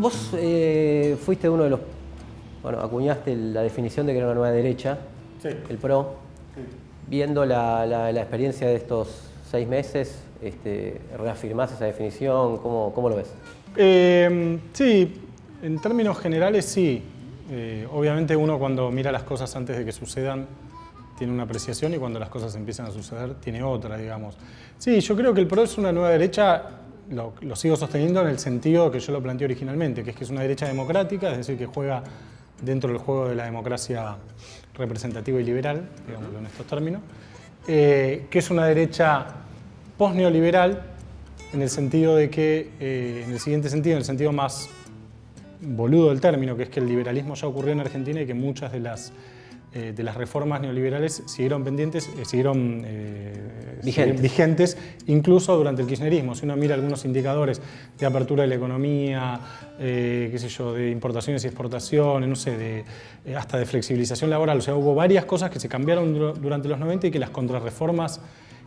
Vos fuiste uno de los, bueno, acuñaste la definición de que era una nueva derecha, Sí. el PRO. Sí. Viendo la experiencia de estos 6 meses, ¿reafirmás esa definición? ¿Cómo lo ves? Sí, en términos generales sí. Obviamente uno cuando mira las cosas antes de que sucedan tiene una apreciación y cuando las cosas empiezan a suceder tiene otra, digamos. Sí, yo creo que el PRO es una nueva derecha, lo sigo sosteniendo en el sentido que yo lo planteé originalmente, que es una derecha democrática, es decir, que juega dentro del juego de la democracia representativa y liberal, digámoslo en estos términos, que es una derecha post-neoliberal en el sentido de que, en el siguiente sentido, en el sentido más boludo del término, que es que el liberalismo ya ocurrió en Argentina y que muchas de las reformas neoliberales siguieron pendientes, vigentes, incluso durante el kirchnerismo. Si uno mira algunos indicadores de apertura de la economía, qué sé yo, de importaciones y exportaciones, no sé, hasta de flexibilización laboral, o sea, hubo varias cosas que se cambiaron durante los 90 y que las contrarreformas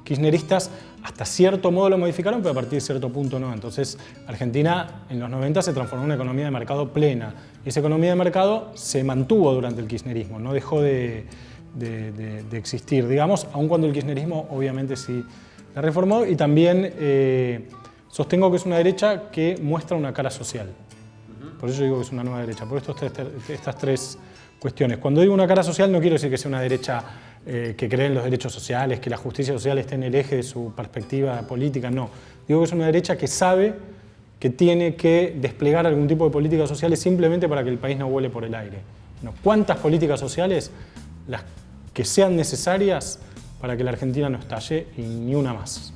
kirchneristas hasta cierto modo lo modificaron, pero a partir de cierto punto no. Entonces, Argentina en los 90 se transformó en una economía de mercado plena. Y esa economía de mercado se mantuvo durante el kirchnerismo, no dejó de existir, digamos, aun cuando el kirchnerismo obviamente sí la reformó. Y también sostengo que es una derecha que muestra una cara social. Por eso digo que es una nueva derecha, por estas tres cuestiones. Cuando digo una cara social no quiero decir que sea una derecha que cree en los derechos sociales, que la justicia social esté en el eje de su perspectiva política, no. Digo que es una derecha que sabe que tiene que desplegar algún tipo de políticas sociales simplemente para que el país no vuele por el aire. No, ¿cuántas políticas sociales? Las que sean necesarias para que la Argentina no estalle y ni una más.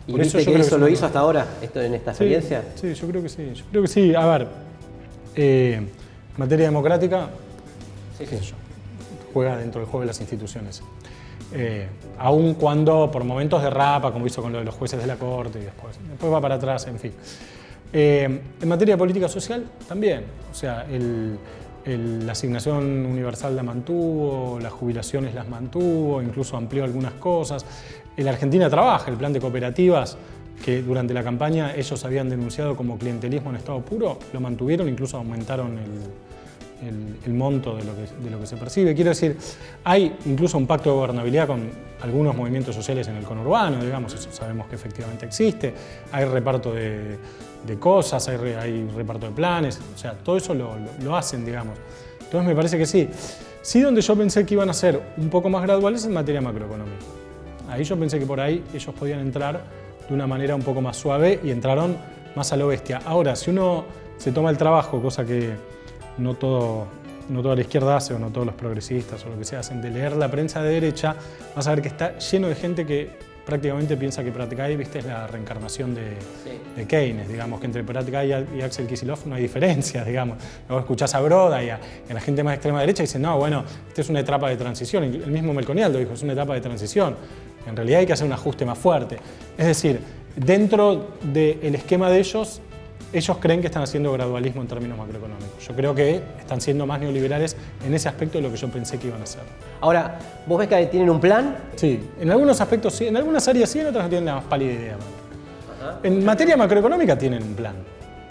¿Y viste que eso lo hizo hasta ahora, en esta experiencia? Sí, yo creo que sí. Yo creo que sí. A ver, en materia democrática, qué sé yo, juega dentro del juego de las instituciones. Aun cuando por momentos derrapa, como hizo con lo de los jueces de la Corte y después va para atrás, en fin. En materia de política social también, o sea, la asignación universal la mantuvo, las jubilaciones las mantuvo, incluso amplió algunas cosas. En la Argentina trabaja el plan de cooperativas que durante la campaña ellos habían denunciado como clientelismo en estado puro, lo mantuvieron, incluso aumentaron el monto de lo que se percibe. Quiero decir, hay incluso un pacto de gobernabilidad con algunos movimientos sociales en el conurbano, digamos, eso sabemos que efectivamente existe. Hay reparto de cosas, hay reparto de planes, o sea, todo eso lo hacen, digamos. Entonces me parece que sí. Sí, donde yo pensé que iban a ser un poco más graduales en materia macroeconómica. Ahí yo pensé que por ahí ellos podían entrar de una manera un poco más suave y entraron más a lo bestia. Ahora, si uno se toma el trabajo, cosa que no toda la izquierda hace, o no todos los progresistas o lo que sea hacen, de leer la prensa de derecha, vas a ver que está lleno de gente que prácticamente piensa que Pratcay, viste, es la reencarnación de Keynes, digamos, que entre Pratcay y Axel Kicillof no hay diferencia, digamos. Luego escuchás a Broda y a la gente más extrema derecha y dicen, no, bueno, esta es una etapa de transición. El mismo Melconian lo dijo, es una etapa de transición. En realidad hay que hacer un ajuste más fuerte. Es decir, dentro del esquema de ellos creen que están haciendo gradualismo en términos macroeconómicos. Yo creo que están siendo más neoliberales en ese aspecto de lo que yo pensé que iban a hacer. Ahora, ¿vos ves que tienen un plan? Sí, en algunos aspectos sí, en algunas áreas sí, en otras no tienen la más pálida idea. En materia macroeconómica tienen un plan,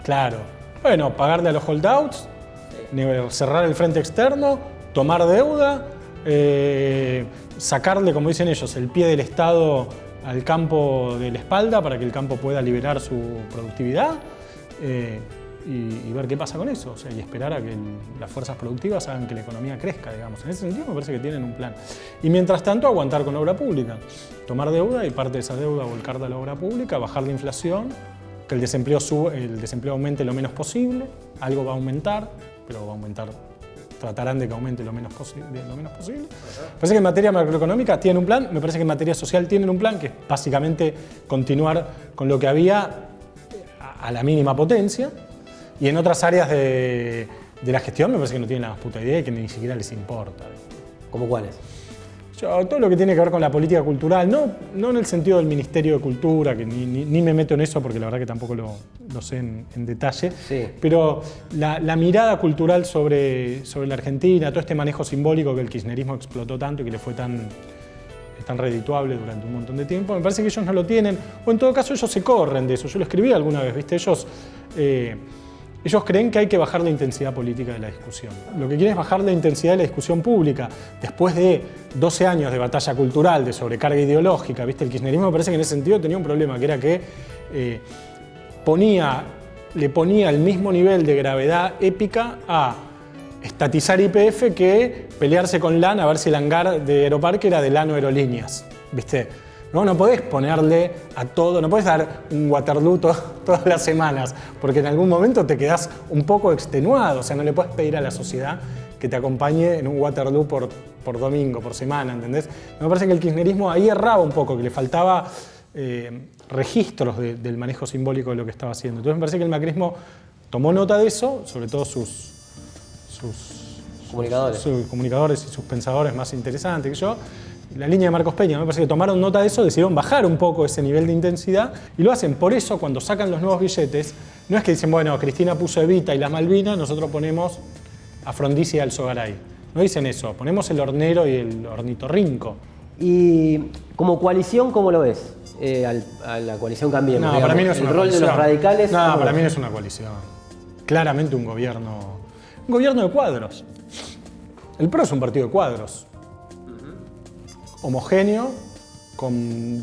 claro. Bueno, pagarle a los holdouts, cerrar el frente externo, tomar deuda, sacarle, como dicen ellos, el pie del Estado al campo de la espalda para que el campo pueda liberar su productividad. Y ver qué pasa con eso, o sea, y esperar a que las fuerzas productivas hagan que la economía crezca, digamos. En ese sentido me parece que tienen un plan. Y mientras tanto aguantar con la obra pública, tomar deuda y parte de esa deuda volcarla a la obra pública, bajar la inflación, que el desempleo aumente lo menos posible, algo va a aumentar, pero va a aumentar, tratarán de que aumente lo menos posible. Me parece que en materia macroeconómica tienen un plan, me parece que en materia social tienen un plan, que es básicamente continuar con lo que había a la mínima potencia, y en otras áreas de la gestión me parece que no tienen la más puta idea y que ni siquiera les importa. ¿Cómo cuáles? Todo lo que tiene que ver con la política cultural, no en el sentido del Ministerio de Cultura, que ni me meto en eso porque la verdad que tampoco lo sé en detalle, sí. Pero la mirada cultural sobre la Argentina, todo este manejo simbólico que el kirchnerismo explotó tanto y que le fue tan redituable durante un montón de tiempo, me parece que ellos no lo tienen, o en todo caso ellos se corren de eso. Yo lo escribí alguna vez, ¿viste? Ellos Ellos creen que hay que bajar la intensidad política de la discusión. Lo que quieren es bajar la intensidad de la discusión pública. Después de 12 años de batalla cultural, de sobrecarga ideológica, ¿viste? El kirchnerismo me parece que en ese sentido tenía un problema, que era que le ponía el mismo nivel de gravedad épica a estatizar YPF que pelearse con LAN a ver si el hangar de Aeroparque era de LAN o Aerolíneas, ¿viste? No podés ponerle a todo, no podés dar un Waterloo todas las semanas, porque en algún momento te quedás un poco extenuado, o sea, no le podés pedir a la sociedad que te acompañe en un Waterloo por domingo, por semana, ¿entendés? Me parece que el kirchnerismo ahí erraba un poco, que le faltaba registros del manejo simbólico de lo que estaba haciendo. Entonces me parece que el macrismo tomó nota de eso, sobre todo sus comunicadores y sus pensadores más interesantes que yo. La línea de Marcos Peña, me parece que tomaron nota de eso, decidieron bajar un poco ese nivel de intensidad y lo hacen. Por eso, cuando sacan los nuevos billetes, no es que dicen, bueno, Cristina puso Evita y las Malvinas, nosotros ponemos a Frondizi y al Alzogaray. No dicen eso, ponemos el hornero y el ornitorrinco. Y como coalición, ¿cómo lo ves? A la coalición Cambiemos. No, para mí no es una coalición. El rol de los radicales. No, para mí no es una coalición. Claramente un gobierno de cuadros. El PRO es un partido de cuadros. Homogéneo, con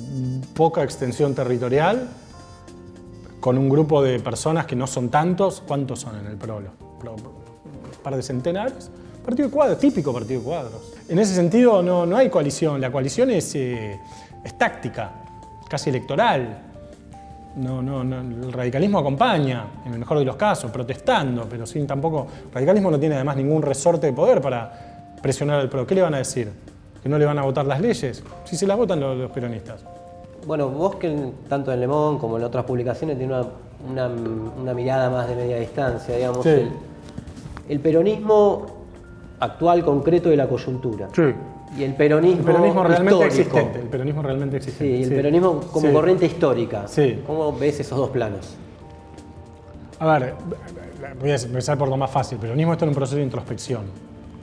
poca extensión territorial, con un grupo de personas que no son tantos. ¿Cuántos son en el PRO? Un par de centenares. Partido de cuadros, típico partido de cuadros. En ese sentido no hay coalición. La coalición es táctica, casi electoral. El radicalismo acompaña, en el mejor de los casos, protestando, pero sin tampoco... El radicalismo no tiene además ningún resorte de poder para presionar al PRO. ¿Qué le van a decir? ¿Que no le van a votar las leyes? Si se las votan los peronistas. Bueno, vos que tanto en Le Monde como en otras publicaciones tenés una mirada más de media distancia, digamos. Sí. El peronismo actual, concreto de la coyuntura. Sí. Y el peronismo realmente histórico. existente. El peronismo realmente existente. Sí, el peronismo como corriente histórica. Sí. ¿Cómo ves esos dos planos? A ver, voy a empezar por lo más fácil. El peronismo está en un proceso de introspección.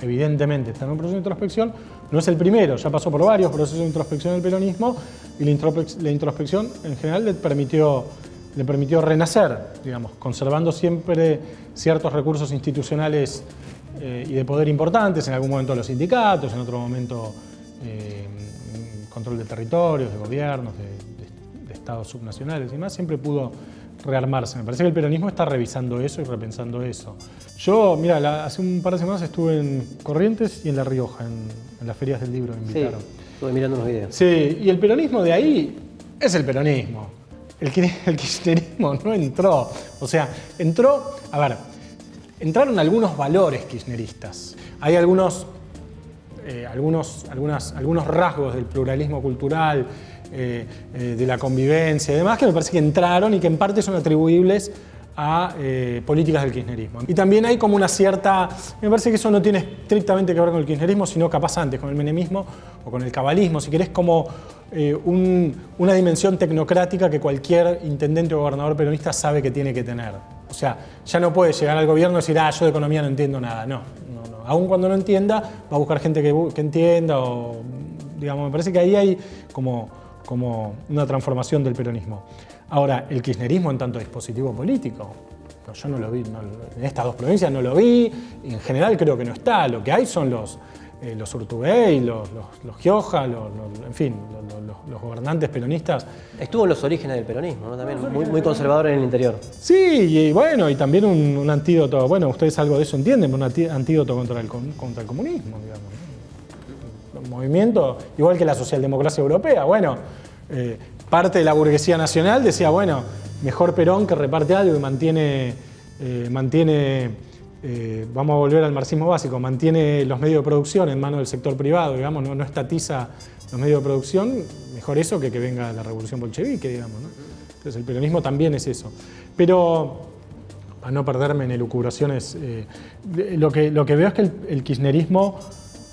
Evidentemente está en un proceso de introspección. No es el primero, ya pasó por varios procesos de introspección del peronismo y la introspección en general le permitió renacer, digamos, conservando siempre ciertos recursos institucionales y de poder importantes, en algún momento los sindicatos, en otro momento control de territorios, de gobiernos, de estados subnacionales y demás, siempre pudo rearmarse. Me parece que el peronismo está revisando eso y repensando eso. Yo, mira, hace un par de semanas estuve en Corrientes y en La Rioja, en las ferias del libro, me invitaron. Sí, estuve mirando unos videos. Sí, y el peronismo de ahí es el peronismo. El kirchnerismo no entró. O sea, entraron algunos valores kirchneristas. Hay algunos rasgos del pluralismo cultural, de la convivencia y demás, que me parece que entraron y que en parte son atribuibles a políticas del kirchnerismo. Y también hay como una cierta... Me parece que eso no tiene estrictamente que ver con el kirchnerismo, sino capaz antes, con el menemismo o con el cabalismo, si querés, como una dimensión tecnocrática que cualquier intendente o gobernador peronista sabe que tiene que tener. O sea, ya no puede llegar al gobierno y decir, yo de economía no entiendo nada. No. Aún cuando no entienda, va a buscar gente que entienda o... Digamos, me parece que ahí hay como una transformación del peronismo. Ahora, el kirchnerismo en tanto dispositivo político, yo no lo vi, en estas dos provincias no lo vi, y en general creo que no está. Lo que hay son los Urtubey, los Gioja, en fin, los gobernantes peronistas. Estuvo en los orígenes del peronismo, ¿no? También muy conservador en el interior. Sí, y bueno, y también un antídoto, bueno, ustedes algo de eso entienden, un antídoto contra el comunismo, digamos, ¿no? Un movimiento, igual que la socialdemocracia europea, bueno, parte de la burguesía nacional decía, bueno, mejor Perón que reparte algo y mantiene vamos a volver al marxismo básico, mantiene los medios de producción en manos del sector privado, digamos, no estatiza los medios de producción, mejor eso que venga la revolución bolchevique, digamos, ¿no? Entonces el peronismo también es eso. Pero, a no perderme en elucubraciones, lo que veo es que el kirchnerismo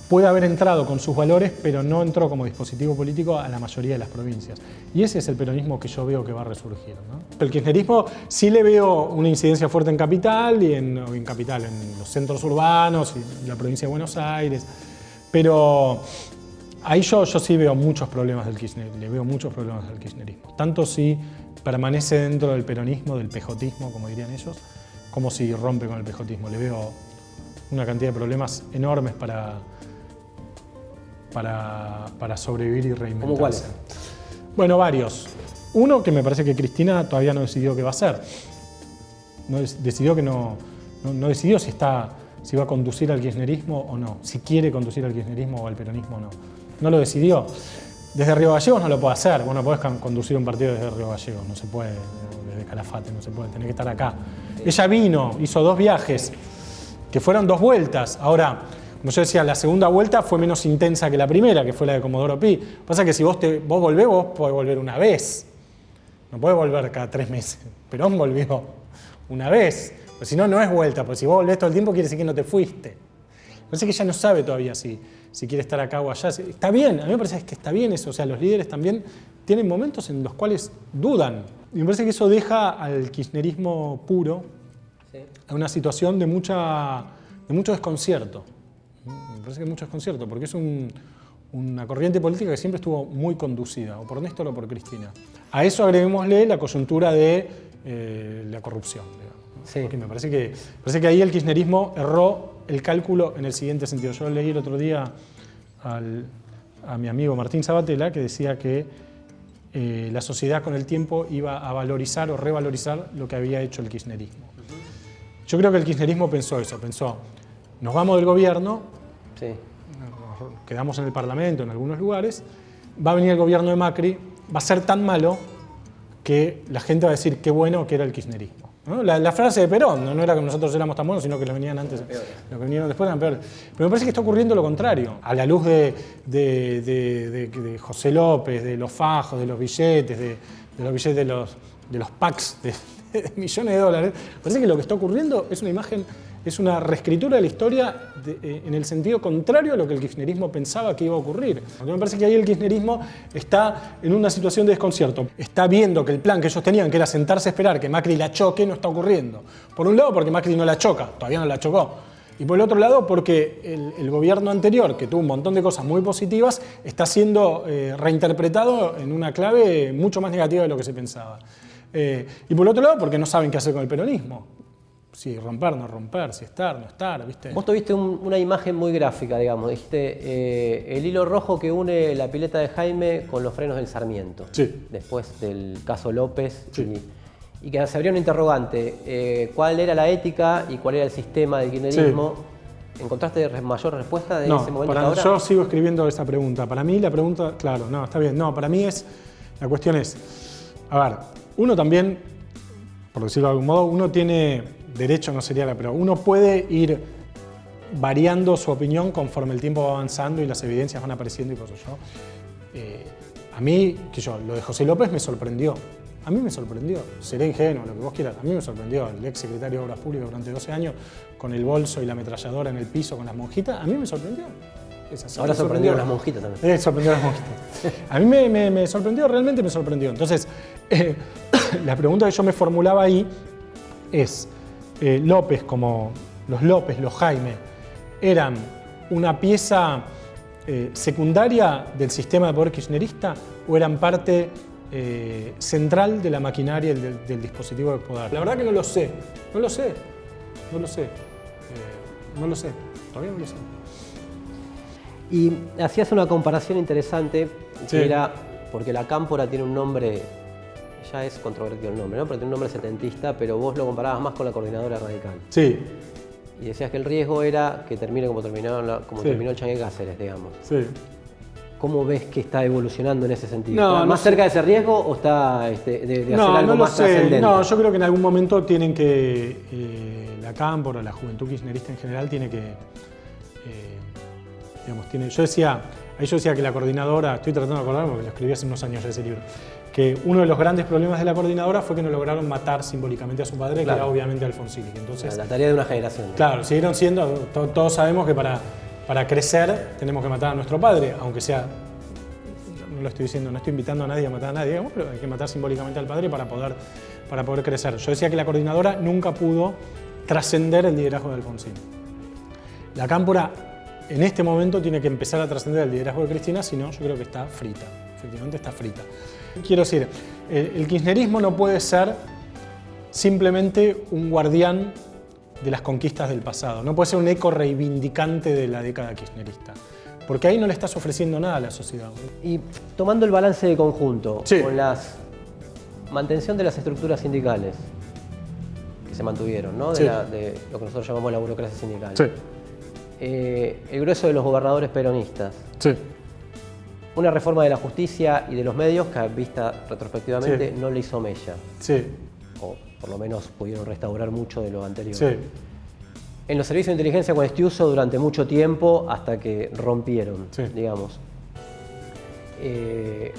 puede haber entrado con sus valores, pero no entró como dispositivo político a la mayoría de las provincias. Y ese es el peronismo que yo veo que va a resurgir, ¿no? El kirchnerismo sí le veo una incidencia fuerte en capital, en los centros urbanos y en la provincia de Buenos Aires, pero ahí yo sí veo muchos problemas del kirchnerismo, le veo muchos problemas del kirchnerismo. Tanto si permanece dentro del peronismo, del pejotismo, como dirían ellos, como si rompe con el pejotismo. Le veo una cantidad de problemas enormes para sobrevivir y reinventarse. ¿Cómo cuáles? Bueno, varios. Uno, que me parece que Cristina todavía no decidió qué va a hacer. Decidió que no decidió si va a conducir al kirchnerismo o no, si quiere conducir al kirchnerismo o al peronismo o no. No lo decidió. Desde Río Gallegos no lo puede hacer. Vos no podés conducir un partido desde Río Gallegos, no se puede, desde Calafate, no se puede, tenés que estar acá. Ella vino, hizo 2 viajes, que fueron 2 vueltas. Ahora, como yo decía, la segunda vuelta fue menos intensa que la primera, que fue la de Comodoro Pi. Pasa que si vos volvés, vos podés volver una vez. No podés volver cada 3 meses. Perón volvió una vez. Pues si no, no es vuelta. Porque si vos volvés todo el tiempo, quiere decir que no te fuiste. Parece que ella no sabe todavía si quiere estar acá o allá. Está bien, a mí me parece que está bien eso. O sea, los líderes también tienen momentos en los cuales dudan. Y me parece que eso deja al kirchnerismo puro a una situación de mucho desconcierto. Me parece que mucho desconcierto, porque es una corriente política que siempre estuvo muy conducida, o por Néstor o por Cristina. A eso agreguémosle la coyuntura de la corrupción. Sí. Porque me parece que ahí el kirchnerismo erró el cálculo en el siguiente sentido. Yo leí el otro día a mi amigo Martín Sabatella, que decía que la sociedad con el tiempo iba a valorizar o revalorizar lo que había hecho el kirchnerismo. Yo creo que el kirchnerismo pensó eso, nos vamos del gobierno, sí, nos quedamos en el Parlamento en algunos lugares, va a venir el gobierno de Macri, va a ser tan malo que la gente va a decir qué bueno que era el kirchnerismo. ¿No? La frase de Perón no era que nosotros éramos tan buenos, sino que los venían antes, los que vinieron después eran peores. Pero me parece que está ocurriendo lo contrario. A la luz de José López, de los fajos, de los billetes, de los billetes de los packs de millones de dólares, me parece que lo que está ocurriendo es una imagen, es una reescritura de la historia en el sentido contrario a lo que el kirchnerismo pensaba que iba a ocurrir. Porque me parece que ahí el kirchnerismo está en una situación de desconcierto. Está viendo que el plan que ellos tenían, que era sentarse a esperar que Macri la choque, no está ocurriendo. Por un lado, porque Macri no la choca, todavía no la chocó. Y por el otro lado, porque el gobierno anterior, que tuvo un montón de cosas muy positivas, está siendo reinterpretado en una clave mucho más negativa de lo que se pensaba. Y por el otro lado, porque no saben qué hacer con el peronismo. Si romper, no romper, si estar, no estar, ¿viste? Vos tuviste una imagen muy gráfica, digamos. Dijiste el hilo rojo que une la pileta de Jaime con los frenos del Sarmiento. Sí. Después del caso López. Sí. Y que se abrió un interrogante. ¿Cuál era la ética y cuál era el sistema del kirchnerismo? Sí. ¿Encontraste mayor respuesta de ese momento hasta ahora? Yo sigo escribiendo esa pregunta. Para mí la pregunta, claro, no, está bien. No, para mí la cuestión es, a ver, uno también, por decirlo de algún modo, uno tiene derecho, no sería pero uno puede ir variando su opinión conforme el tiempo va avanzando y las evidencias van apareciendo y cosas. A mí, lo de José López me sorprendió. A mí me sorprendió. Seré ingenuo, lo que vos quieras. A mí me sorprendió. El ex secretario de Obras Públicas durante 12 años con el bolso y la ametralladora en el piso con las monjitas. A mí me sorprendió. Ahora sorprendió a las monjitas también. Sorprendió a las monjitas. A mí me sorprendió, realmente me sorprendió. Entonces, la pregunta que yo me formulaba ahí es, López, como los López, los Jaime, ¿eran una pieza secundaria del sistema de poder kirchnerista o eran parte central de la maquinaria del dispositivo de poder? La verdad que no lo sé, todavía no lo sé. Y hacías una comparación interesante, que sí, era, porque la Cámpora tiene un nombre, ya es controvertido el nombre, ¿no? Pero tiene un nombre setentista, pero vos lo comparabas más con la Coordinadora Radical. Sí. Y decías que el riesgo era que termine como terminó el Changuel Cáceres, digamos. Sí. ¿Cómo ves que está evolucionando en ese sentido? ¿Está más cerca de ese riesgo o está de hacer algo más trascendente? No, yo creo que en algún momento tienen que, la Cámpora, la juventud kirchnerista en general, tiene que, yo decía que la coordinadora, estoy tratando de acordarme porque lo escribí hace unos años ya ese libro, que uno de los grandes problemas de la coordinadora fue que no lograron matar simbólicamente a su padre, claro, que era obviamente Alfonsín. Entonces, la tarea de una generación. Claro, siguieron siendo, todos sabemos que para crecer tenemos que matar a nuestro padre, aunque sea, no lo estoy diciendo, no estoy invitando a nadie a matar a nadie, digamos, pero hay que matar simbólicamente al padre para poder crecer. Yo decía que la coordinadora nunca pudo trascender el liderazgo de Alfonsín. La Cámpora en este momento tiene que empezar a trascender el liderazgo de Cristina, si no, yo creo que está frita, efectivamente está frita. Quiero decir, el kirchnerismo no puede ser simplemente un guardián de las conquistas del pasado. No puede ser un eco reivindicante de la década kirchnerista. Porque ahí no le estás ofreciendo nada a la sociedad. Y tomando el balance de conjunto, sí. con la mantención de las estructuras sindicales que se mantuvieron, ¿no? Sí. De lo que nosotros llamamos la burocracia sindical. Sí. El grueso de los gobernadores peronistas. Sí. Una reforma de la justicia y de los medios que, vista retrospectivamente, sí. no le hizo mella. Sí. O por lo menos pudieron restaurar mucho de lo anterior. Sí. En los servicios de inteligencia con Estiuso durante mucho tiempo hasta que rompieron, sí. digamos. ¿Qué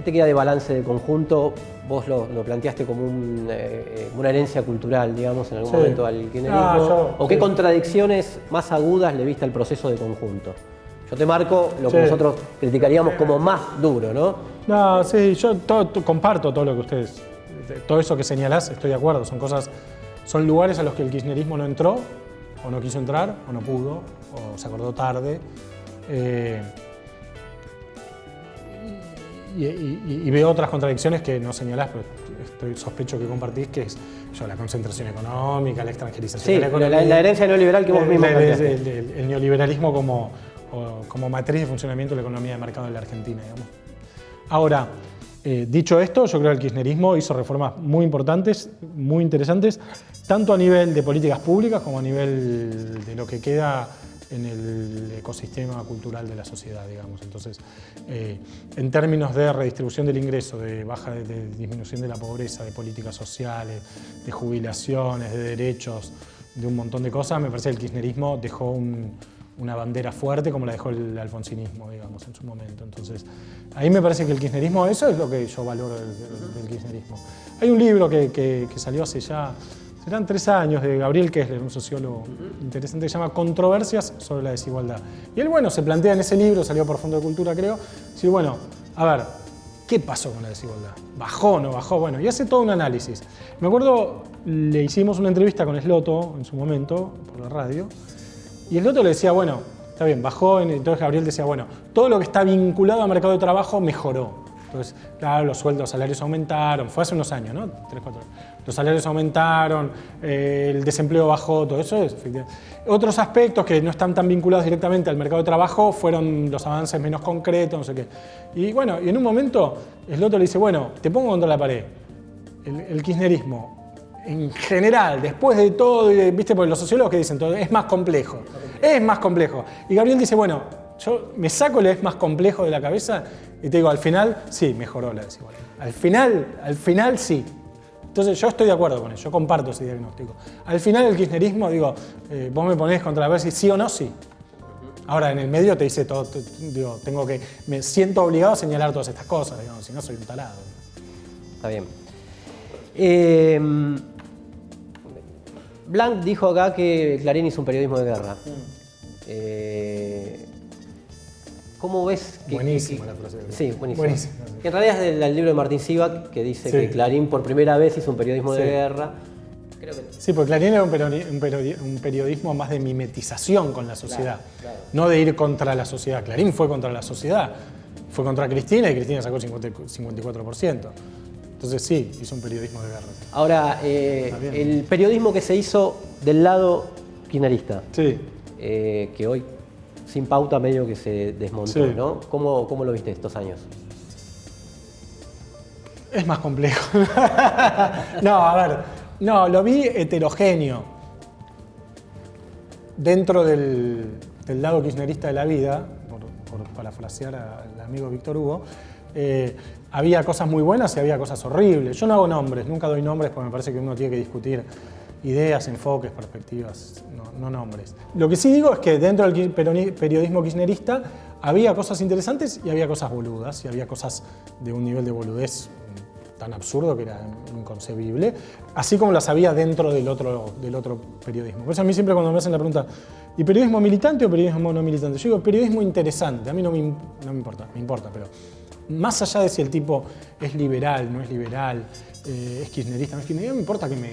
te queda de balance de conjunto? Vos lo planteaste como una herencia cultural, digamos, en algún sí. momento al kirchnerismo. ¿O qué contradicciones más agudas le viste al proceso de conjunto? Yo te marco lo que nosotros criticaríamos como más duro, ¿no? No, sí, yo comparto todo lo que ustedes, todo eso que señalás, estoy de acuerdo. Son lugares a los que el kirchnerismo no entró, o no quiso entrar, o no pudo, o se acordó tarde. Y veo otras contradicciones que no señalás, pero sospecho que compartís, que es la concentración económica, la extranjerización de la economía. La herencia neoliberal que vos mismo planteaste. El neoliberalismo como matriz de funcionamiento de la economía de mercado de la Argentina, digamos. Ahora, dicho esto, yo creo que el kirchnerismo hizo reformas muy importantes, muy interesantes, tanto a nivel de políticas públicas como a nivel de lo que queda en el ecosistema cultural de la sociedad, digamos. Entonces, en términos de redistribución del ingreso, de disminución de la pobreza, de políticas sociales, de jubilaciones, de derechos, de un montón de cosas, me parece que el kirchnerismo dejó una bandera fuerte como la dejó el alfonsinismo, digamos, en su momento. Entonces, ahí me parece que el kirchnerismo, eso es lo que yo valoro del kirchnerismo. Hay un libro que salió hace ya, serán 3 años, de Gabriel Kessler, un sociólogo interesante, que se llama Controversias sobre la desigualdad. Y él, bueno, se plantea en ese libro, salió por Fondo de Cultura, creo, decir, bueno, a ver, ¿qué pasó con la desigualdad? ¿Bajó o no bajó? Bueno, y hace todo un análisis. Me acuerdo, le hicimos una entrevista con Sloto en su momento, por la radio, y Sloto le decía, bueno, está bien, bajó, entonces Gabriel decía, bueno, todo lo que está vinculado al mercado de trabajo mejoró. Entonces, claro, los sueldos, los salarios aumentaron, fue hace unos años, ¿no? 3, 4 años. Los salarios aumentaron, el desempleo bajó, todo eso es efectivamente. Otros aspectos que no están tan vinculados directamente al mercado de trabajo fueron los avances menos concretos, no sé qué. Y bueno, y en un momento, Sloto le dice, bueno, te pongo contra la pared. El kirchnerismo, en general, después de todo, ¿viste? Porque los sociólogos que dicen todo, es más complejo. Es más complejo. Y Gabriel dice, bueno, yo me saco el es más complejo de la cabeza y te digo, al final, sí, mejoró la desigualdad. Al final, sí. Entonces, yo estoy de acuerdo con eso, yo comparto ese diagnóstico. Al final, el kirchnerismo, digo, vos me ponés contra la pared y sí o no, sí. Ahora, en el medio te dice todo, digo, me siento obligado a señalar todas estas cosas, digamos, si no soy un tarado. Está bien. Blanc dijo acá que Clarín hizo un periodismo de guerra. ¿Cómo ves? Buenísima la frase. Sí, buenísima. Que en realidad es del libro de Martín Sivak, que dice que Clarín por primera vez hizo un periodismo de guerra. Creo que... Sí, porque Clarín era un periodismo más de mimetización con la sociedad, claro. No de ir contra la sociedad. Clarín fue contra la sociedad, fue contra Cristina y Cristina sacó el 54%. Entonces sí, hizo un periodismo de guerra. Sí. Ahora, el periodismo que se hizo del lado kirchnerista, que hoy sin pauta medio que se desmontó, ¿no? ¿Cómo lo viste estos años? Es más complejo. No, a ver, lo vi heterogéneo. Dentro del lado kirchnerista de la vida, por parafrasear al amigo Víctor Hugo, había cosas muy buenas y había cosas horribles. Yo no hago nombres, nunca doy nombres porque me parece que uno tiene que discutir ideas, enfoques, perspectivas, no nombres. Lo que sí digo es que dentro del periodismo kirchnerista había cosas interesantes y había cosas boludas, y había cosas de un nivel de boludez tan absurdo que era inconcebible, así como las había dentro del otro periodismo. Por eso a mí siempre cuando me hacen la pregunta, ¿y periodismo militante o periodismo no militante? Yo digo, periodismo interesante, a mí no me importa, me importa, pero más allá de si el tipo es liberal, no es liberal, es kirchnerista, no es kirchnerista, me importa que me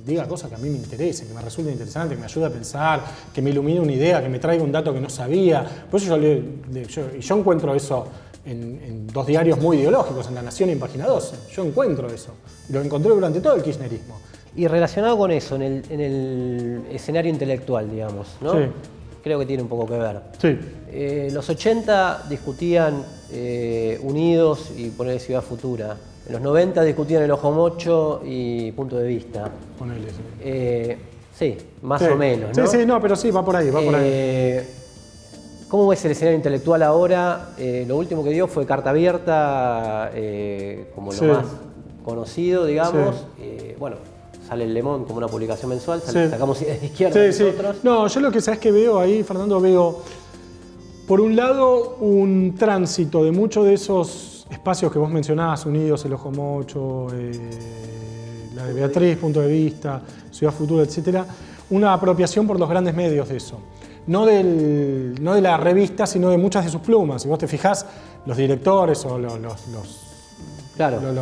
diga cosas que a mí me interesen, que me resulten interesantes, que me ayude a pensar, que me ilumine una idea, que me traiga un dato que no sabía. Por eso yo encuentro eso en dos diarios muy ideológicos, en La Nación y en Página 12. Yo encuentro eso. Y lo encontré durante todo el kirchnerismo. Y relacionado con eso, en el escenario intelectual, digamos, ¿no? Sí. Creo que tiene un poco que ver. Sí. Los 80 discutían Unidos y poner Ciudad Futura. En los 90 discutían el ojo mocho y punto de vista. Ponele, sí. Sí, más o menos, ¿no? Sí, no, pero sí, va por ahí, va por ahí. ¿Cómo ves el escenario intelectual ahora? Lo último que dio fue Carta Abierta, como lo más conocido, digamos. Bueno, sale el Le Monde como una publicación mensual, sacamos ideas de izquierda nosotros. No, yo lo que sabes que veo ahí, Fernando, veo, por un lado, un tránsito de muchos de esos espacios que vos mencionabas, Unidos, el ojo mocho, la de Beatriz, punto de vista, Ciudad Futura, etcétera, una apropiación por los grandes medios de eso. No de la revista, sino de muchas de sus plumas. Si vos te fijás, los directores o los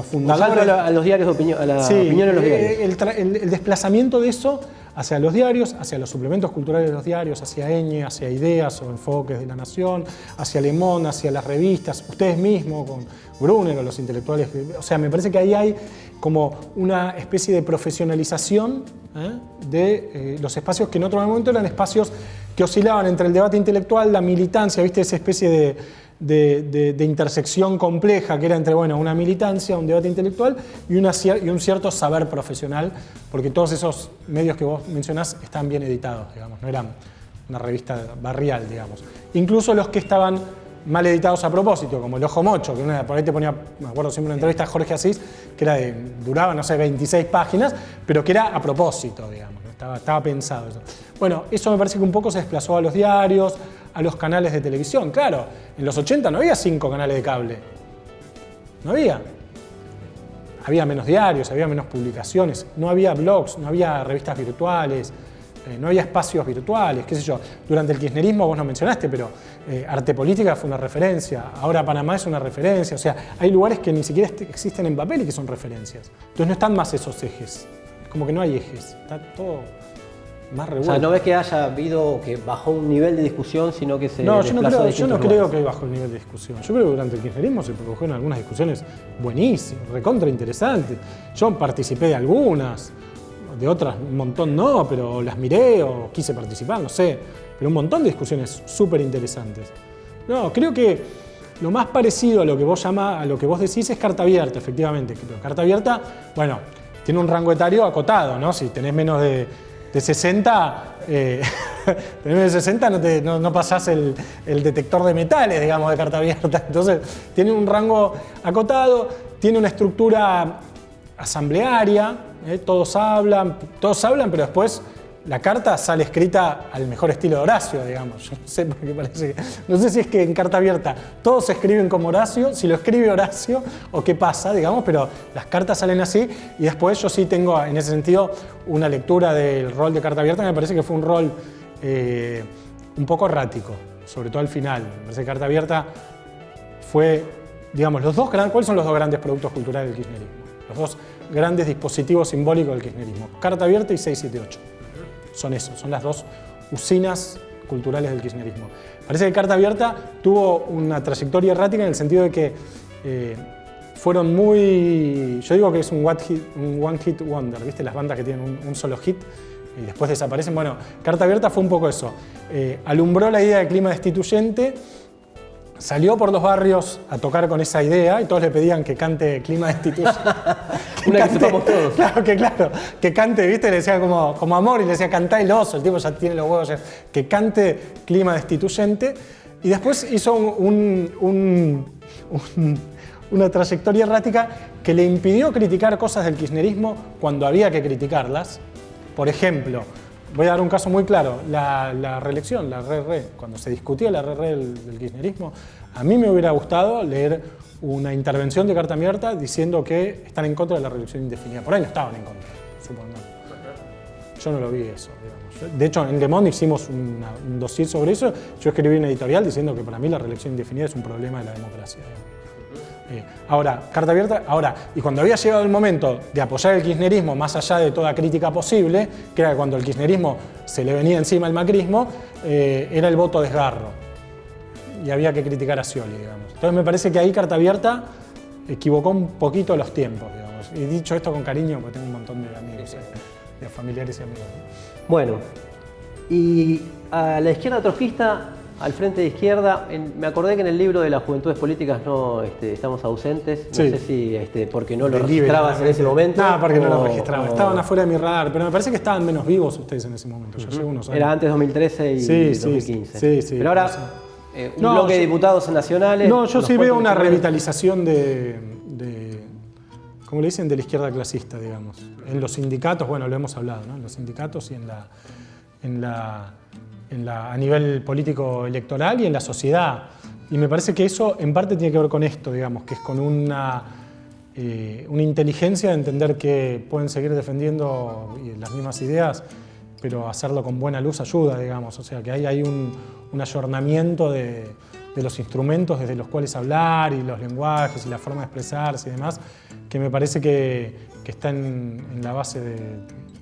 fundadores. A los diarios de opinión, a la opinión de los diarios. El desplazamiento de eso hacia los diarios, hacia los suplementos culturales de los diarios, hacia Eñe, hacia Ideas o Enfoques de la Nación, hacia Le Monde, hacia las revistas, ustedes mismos con Brunner o los intelectuales. O sea, me parece que ahí hay como una especie de profesionalización de los espacios que en otro momento eran espacios que oscilaban entre el debate intelectual, la militancia, ¿viste? Esa especie de intersección compleja que era entre una militancia, un debate intelectual y un cierto saber profesional, porque todos esos medios que vos mencionás están bien editados, digamos, no eran una revista barrial, digamos. Incluso los que estaban mal editados a propósito, como El Ojo Mocho, que por ahí te ponía, me acuerdo siempre una entrevista a Jorge Asís, que duraba, no sé, 26 páginas, pero que era a propósito, digamos, estaba pensado eso. Bueno, eso me parece que un poco se desplazó a los diarios, a los canales de televisión. Claro, en los 80 no había 5 canales de cable. No había. Había menos diarios, había menos publicaciones, no había blogs, no había revistas virtuales, no había espacios virtuales, qué sé yo. Durante el kirchnerismo, vos no mencionaste, pero Arte Política fue una referencia, ahora Panamá es una referencia. O sea, hay lugares que ni siquiera existen en papel y que son referencias. Entonces no están más esos ejes. Como que no hay ejes, está todo más revuelto. O sea, no ves que haya habido que bajó un nivel de discusión, sino que se No, desplazó yo no creo que bajó el nivel de discusión. Yo creo que durante el kirchnerismo se produjeron algunas discusiones buenísimas, recontra interesantes. Yo participé de algunas, de otras un montón no, pero las miré o quise participar, no sé. Pero un montón de discusiones súper interesantes. No, creo que lo más parecido a lo que vos llamás, a lo que vos decís es Carta Abierta, efectivamente. Pero Carta Abierta, bueno, tiene un rango etario acotado, ¿no? Si tenés menos de 60, tenés menos de 60 no pasás el detector de metales, digamos, de Carta Abierta. Entonces, tiene un rango acotado, tiene una estructura asamblearia, todos hablan, pero después la carta sale escrita al mejor estilo de Horacio, digamos. Yo no sé, porque parece que, no sé si es que en Carta Abierta todos escriben como Horacio, si lo escribe Horacio o qué pasa, digamos, pero las cartas salen así y después yo sí tengo en ese sentido una lectura del rol de Carta Abierta que me parece que fue un rol un poco errático, sobre todo al final. Me parece que Carta Abierta fue, digamos, ¿cuáles son los dos grandes productos culturales del kirchnerismo? Los dos grandes dispositivos simbólicos del kirchnerismo. Carta Abierta y 678. Son esos, son las dos usinas culturales del kirchnerismo. Parece que Carta Abierta tuvo una trayectoria errática en el sentido de que fueron muy... Yo digo que es un one hit wonder, ¿viste? Las bandas que tienen un solo hit y después desaparecen. Bueno, Carta Abierta fue un poco eso. Alumbró la idea de clima destituyente, salió por los barrios a tocar con esa idea y todos le pedían que cante Clima Destituyente. Una que sepamos todos. Claro, que cante, ¿viste? Le decía como Amor y le decía cantá el oso, el tipo ya tiene los huevos, que cante Clima Destituyente. Y después hizo una trayectoria errática que le impidió criticar cosas del kirchnerismo cuando había que criticarlas. Por ejemplo, voy a dar un caso muy claro, la reelección, la cuando se discutía la del kirchnerismo, a mí me hubiera gustado leer una intervención de Carta Abierta diciendo que están en contra de la reelección indefinida. Por ahí no estaban en contra, supongo. Yo no lo vi eso, digamos. De hecho, en Le Monde hicimos un dossier sobre eso. Yo escribí una editorial diciendo que para mí la reelección indefinida es un problema de la democracia. Ahora, Carta Abierta, y cuando había llegado el momento de apoyar el kirchnerismo más allá de toda crítica posible, que era cuando el kirchnerismo se le venía encima al macrismo, era el voto desgarro. y había que criticar a Scioli, digamos. Entonces me parece que ahí Carta Abierta equivocó un poquito los tiempos, digamos. Y dicho esto con cariño, porque tengo un montón de amigos, de familiares y amigos, ¿no? Bueno, y a la izquierda trotskista, al frente de izquierda, me acordé que en el libro de las Juventudes Políticas no estamos ausentes. No sé si porque no lo registrabas en ese momento. No, porque no lo registraba. Estaban afuera de mi radar, pero me parece que estaban menos vivos ustedes en ese momento. Ya llevo unos años. Era antes 2013 y 2015. Sí. Pero ahora, un bloque de diputados nacionales. No, yo sí veo una revitalización ¿cómo le dicen? De la izquierda clasista, digamos. En los sindicatos, bueno, lo hemos hablado, ¿no? En los sindicatos y a nivel político electoral y en la sociedad. Y me parece que eso en parte tiene que ver con esto, digamos, que es con una inteligencia de entender que pueden seguir defendiendo las mismas ideas, pero hacerlo con buena luz ayuda, digamos. O sea, que hay un ayornamiento de los instrumentos desde los cuales hablar y los lenguajes y la forma de expresarse y demás, que me parece que está en la base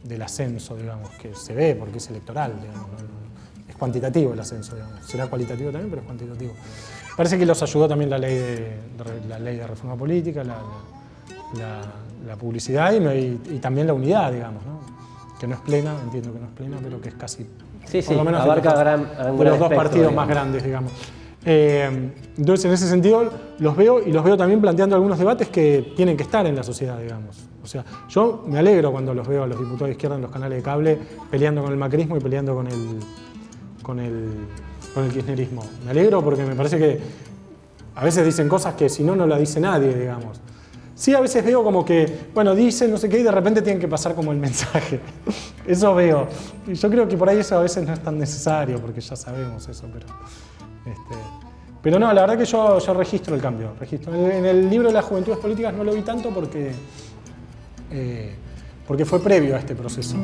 del ascenso, digamos, que se ve porque es electoral, digamos. Es cuantitativo el ascenso, digamos. Será cualitativo también, pero es cuantitativo. Parece que los ayudó también la ley de reforma política, la publicidad y también la unidad, digamos, ¿no? Que no es plena, entiendo que no es plena, pero que es casi, por lo menos abarca de los dos partidos más grandes, digamos. Entonces, en ese sentido, los veo también planteando algunos debates que tienen que estar en la sociedad, digamos. O sea, yo me alegro cuando los veo a los diputados de izquierda en los canales de cable peleando con el macrismo y peleando con el kirchnerismo. Me alegro porque me parece que a veces dicen cosas que si no, no la dice nadie, digamos. Sí, a veces veo como que, bueno, dicen no sé qué y de repente tienen que pasar como el mensaje. Eso veo. Y yo creo que por ahí eso a veces no es tan necesario porque ya sabemos eso, pero no, la verdad que yo registro el cambio. En el libro de las Juventudes Políticas no lo vi tanto porque fue previo a este proceso.